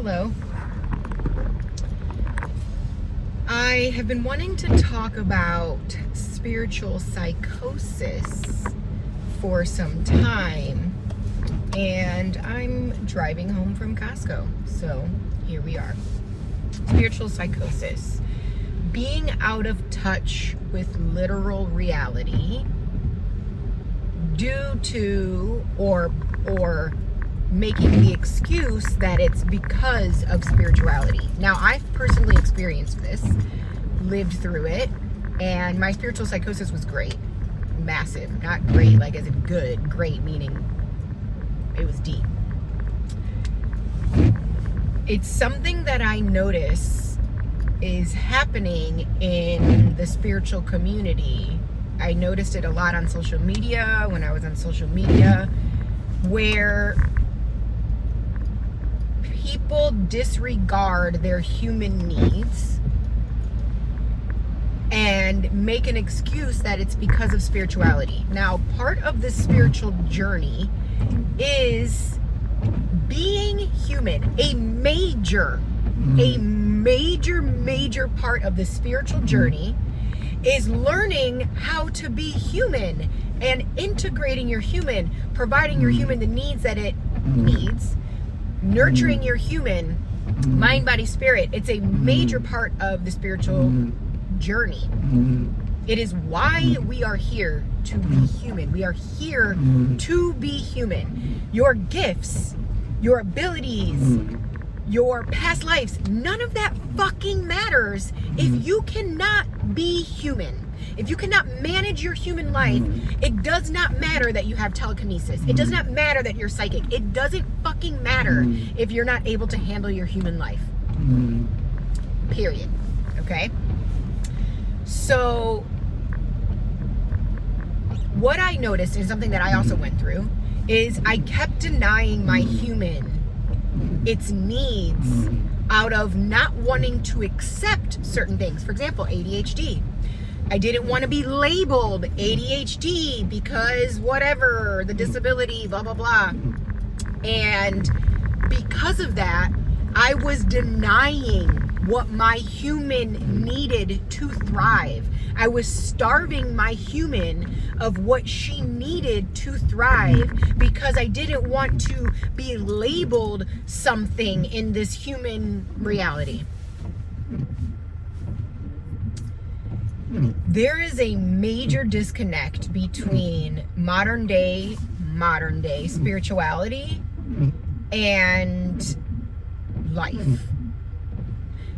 Hello. I have been wanting to talk about spiritual psychosis for some time, and I'm driving home from Costco, so here we are. Spiritual psychosis. Being out of touch with literal reality due to or making the excuse that it's because of spirituality. Now, I've personally experienced this, lived through it, and my spiritual psychosis was great. Massive. Not great like as in good. Great meaning it was deep. It's something that I notice is happening in the spiritual community. I noticed it a lot on social media, when I was on social media, where people disregard their human needs and make an excuse that it's because of spirituality. Now, part of this spiritual journey is being human. A major part of the spiritual journey is learning how to be human and integrating your human, providing your human the needs that it needs, nurturing your human, mind, body, spirit. It's a major part of the spiritual journey. It is why we are here to be human. We are here to be human. Your gifts, your abilities, your past lives, none of that fucking matters if you cannot be human. If you cannot manage your human life, it does not matter that you have telekinesis. It does not matter that you're psychic. It doesn't fucking matter if you're not able to handle your human life. Period. Okay? So, what I noticed, and something that I also went through, is I kept denying my human its needs out of not wanting to accept certain things. For example, ADHD. I didn't want to be labeled ADHD because whatever, the disability, blah, blah, blah. And because of that, I was denying what my human needed to thrive. I was starving my human of what she needed to thrive because I didn't want to be labeled something in this human reality. There is a major disconnect between modern day spirituality and life.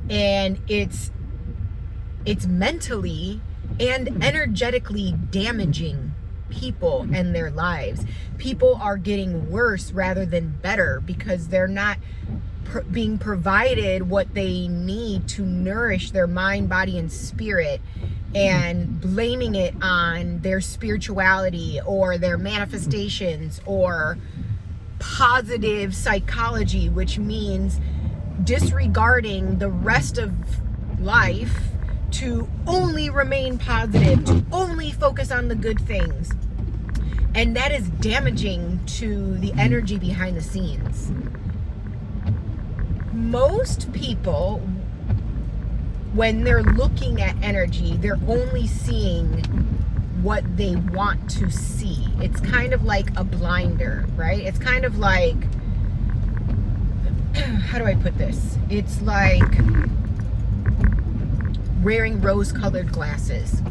And it's mentally and energetically damaging people and their lives. People are getting worse rather than better because they're not being provided what they need to nourish their mind, body, and spirit, and blaming it on their spirituality or their manifestations or positive psychology, which means disregarding the rest of life to only remain positive, to only focus on the good things. And that is damaging to the energy behind the scenes. Most people, when they're looking at energy, they're only seeing what they want to see. It's kind of like a blinder, right? It's kind of like, how do I put this? It's like wearing rose-colored glasses.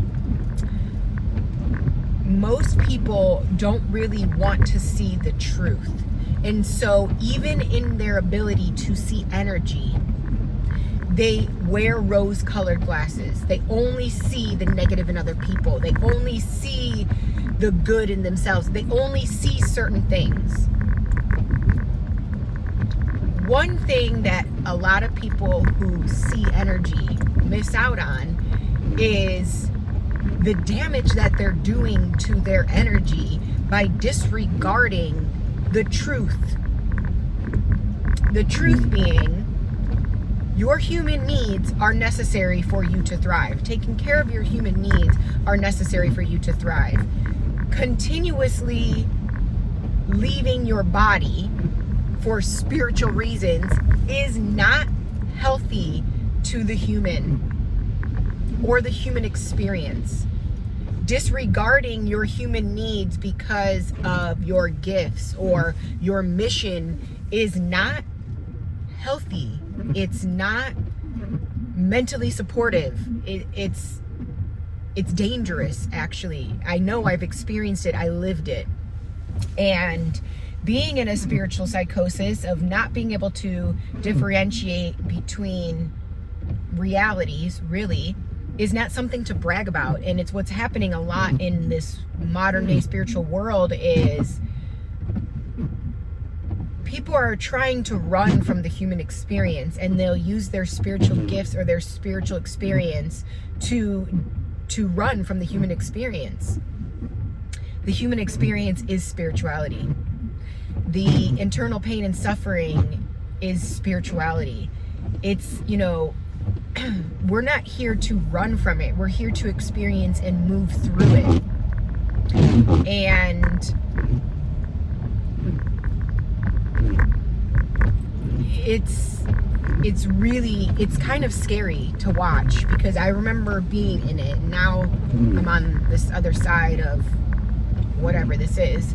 Most people don't really want to see the truth. And so even in their ability to see energy, they wear rose-colored glasses. They only see the negative in other people. They only see the good in themselves. They only see certain things. One thing that a lot of people who see energy miss out on is the damage that they're doing to their energy by disregarding the truth. The truth being, your human needs are necessary for you to thrive. Taking care of your human needs are necessary for you to thrive. Continuously leaving your body for spiritual reasons is not healthy to the human or the human experience. Disregarding your human needs because of your gifts or your mission is not healthy. It's not mentally supportive. It's dangerous, actually. I know, I've experienced it. I lived it. And being in a spiritual psychosis of not being able to differentiate between realities, really, is not something to brag about. And it's what's happening a lot in this modern day spiritual world is people are trying to run from the human experience, and they'll use their spiritual gifts or their spiritual experience to run from the human experience. The human experience is spirituality. The internal pain and suffering is spirituality. It's, we're not here to run from it. We're here to experience and move through it. And it's kind of scary to watch, because I remember being in it. Now I'm on this other side of whatever this is.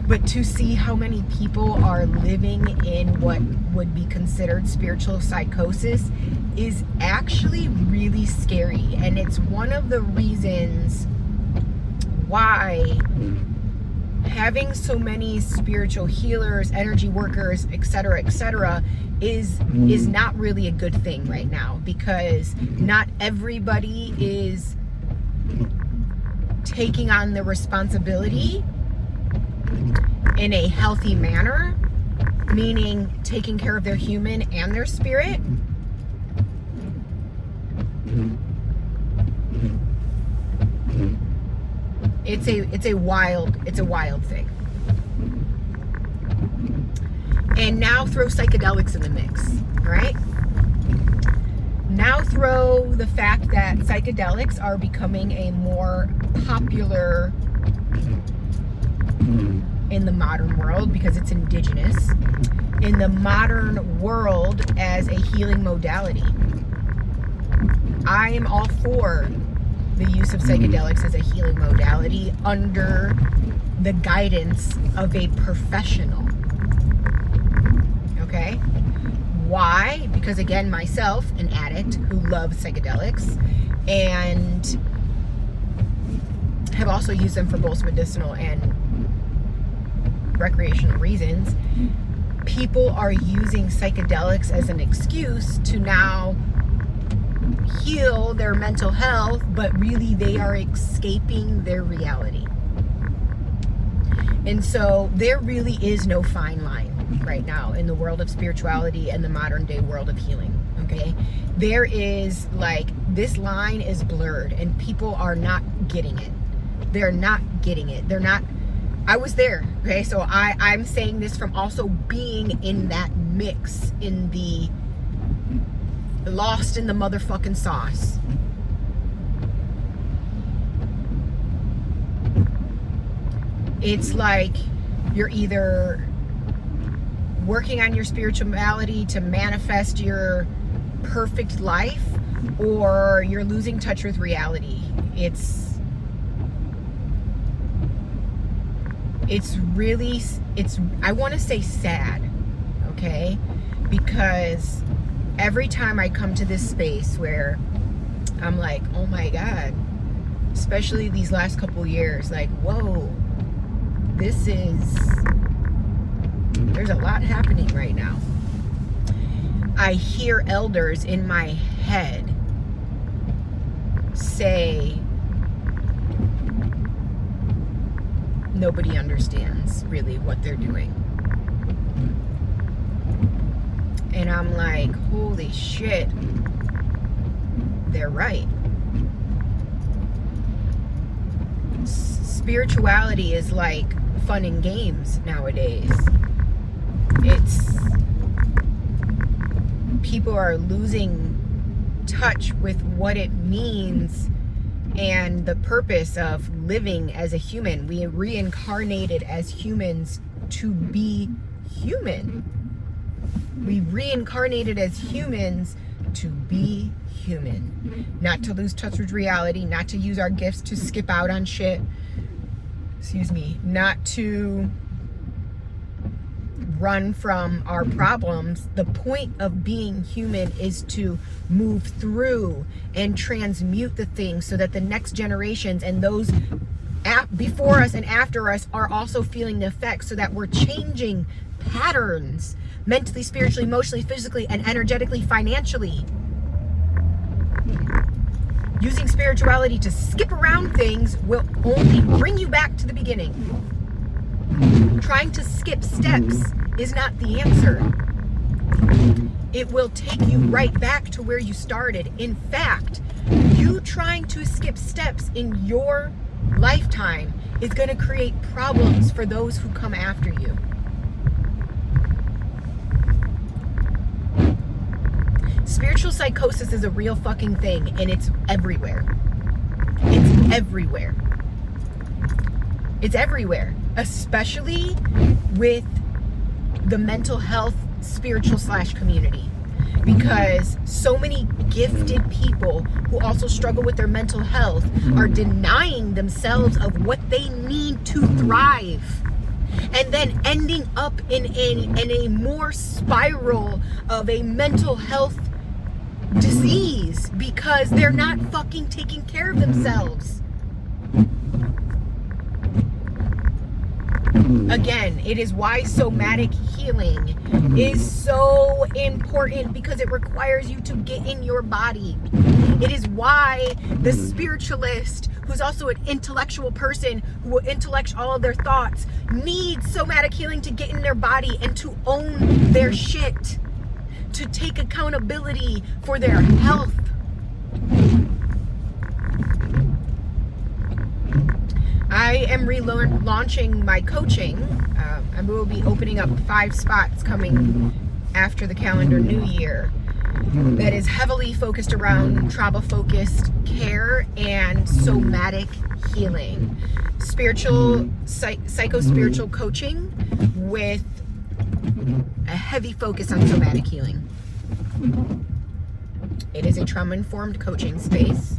But to see how many people are living in what would be considered spiritual psychosis is actually really scary. And it's one of the reasons why having so many spiritual healers, energy workers, etc., is not really a good thing right now, because not everybody is taking on the responsibility in a healthy manner, meaning taking care of their human and their spirit. It's a wild thing. And now throw psychedelics in the mix, right? Now throw the fact that psychedelics are becoming a more popular in the modern world because it's indigenous, in the modern world as a healing modality. I am all for the use of psychedelics as a healing modality under the guidance of a professional. Okay? Why? Because again, myself, an addict who loves psychedelics and have also used them for both medicinal and recreational reasons, people are using psychedelics as an excuse to now heal their mental health, but really they are escaping their reality. And so there really is no fine line right now in the world of spirituality and the modern day world of healing. Okay, there is this line is blurred, and people are not getting it. They're not getting it. They're not. I was there. Okay, so I'm saying this from also being in that mix, in the lost in the motherfucking sauce. It's like you're either working on your spirituality to manifest your perfect life, or you're losing touch with reality. It's really, I want to say sad, okay? Because every time I come to this space where I'm like, oh my God, especially these last couple years, like, whoa, there's a lot happening right now. I hear elders in my head say, nobody understands really what they're doing. And I'm like, holy shit, they're right. Spirituality is like fun and games nowadays. People are losing touch with what it means and the purpose of living as a human. We reincarnated as humans to be human. We reincarnated as humans to be human. Not to lose touch with reality, not to use our gifts to skip out on shit. Excuse me. Not to run from our problems. The point of being human is to move through and transmute the things so that the next generations and those before us and after us are also feeling the effects, so that we're changing patterns mentally, spiritually, emotionally, physically, and energetically, financially. Using spirituality to skip around things will only bring you back to the beginning. Trying to skip steps is not the answer. It will take you right back to where you started. In fact, you trying to skip steps in your lifetime is going to create problems for those who come after you. Spiritual psychosis is a real fucking thing, and it's everywhere. It's everywhere. It's everywhere, especially with the mental health spiritual / community, because so many gifted people who also struggle with their mental health are denying themselves of what they need to thrive, and then ending up in a more spiral of a mental health disease because they're not fucking taking care of themselves. Again, it is why somatic healing is so important, because it requires you to get in your body. It is why the spiritualist, who's also an intellectual person who will intellect all of their thoughts, needs somatic healing to get in their body and to own their shit, to take accountability for their health. I am relaunching my coaching. I will be opening up 5 spots coming after the calendar new year that is heavily focused around trauma-focused care and somatic healing. Psycho-spiritual coaching with a heavy focus on somatic healing. It is a trauma-informed coaching space.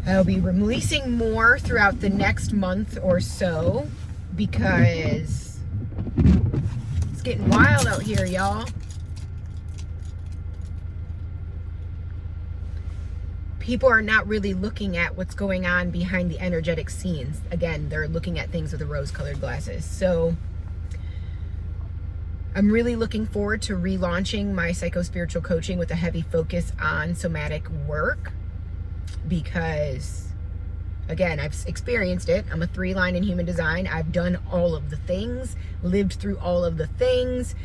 I'll be releasing more throughout the next month or so, because it's getting wild out here, y'all. People are not really looking at what's going on behind the energetic scenes. Again, they're looking at things with the rose-colored glasses. So I'm really looking forward to relaunching my psycho-spiritual coaching with a heavy focus on somatic work, because, again, I've experienced it. I'm a 3-line in human design. I've done all of the things, lived through all of the things,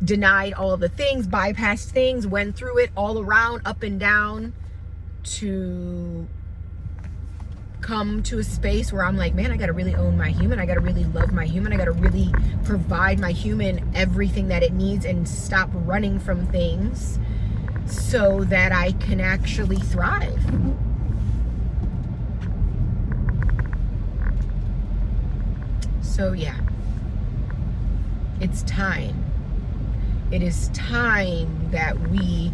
denied all of the things, bypassed things, went through it all around, up and down, to come to a space where I'm like, man, I gotta really own my human. I gotta really love my human. I gotta really provide my human everything that it needs and stop running from things so that I can actually thrive. So yeah, it's time. It is time that we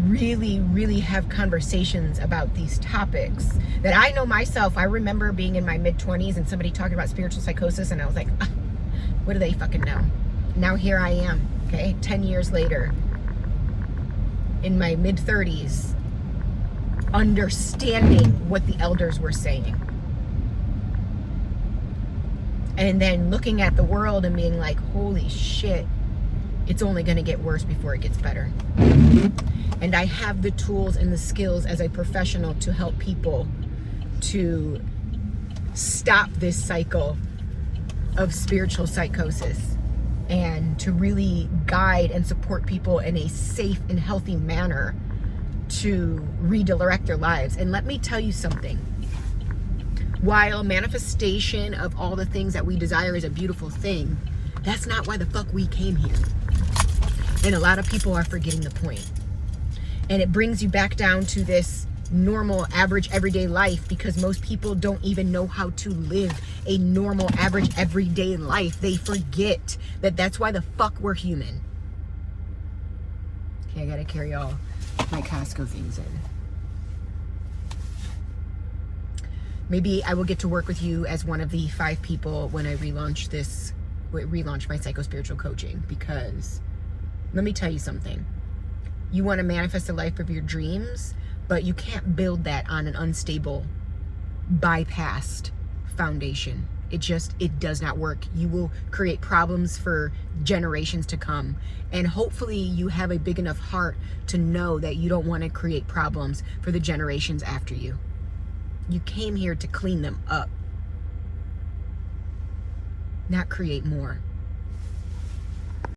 really have conversations about these topics that I know myself. I remember being in my mid-20s and somebody talking about spiritual psychosis, and I was like, what do they fucking know? Now here I am, okay, 10 years later, in my mid-30s, understanding what the elders were saying. And then looking at the world and being like, holy shit, it's only going to get worse before it gets better. And I have the tools and the skills as a professional to help people to stop this cycle of spiritual psychosis, and to really guide and support people in a safe and healthy manner to redirect their lives. And let me tell you something. While manifestation of all the things that we desire is a beautiful thing, that's not why the fuck we came here. And a lot of people are forgetting the point. And it brings you back down to this normal, average, everyday life, because most people don't even know how to live a normal, average, everyday life. They forget that that's why the fuck we're human. Okay, I gotta carry all my Costco things in. Maybe I will get to work with you as one of the 5 people when I relaunch my psycho-spiritual coaching, because let me tell you something. You want to manifest a life of your dreams, but you can't build that on an unstable, bypassed foundation. It does not work. You will create problems for generations to come. And hopefully you have a big enough heart to know that you don't want to create problems for the generations after you. You came here to clean them up, not create more.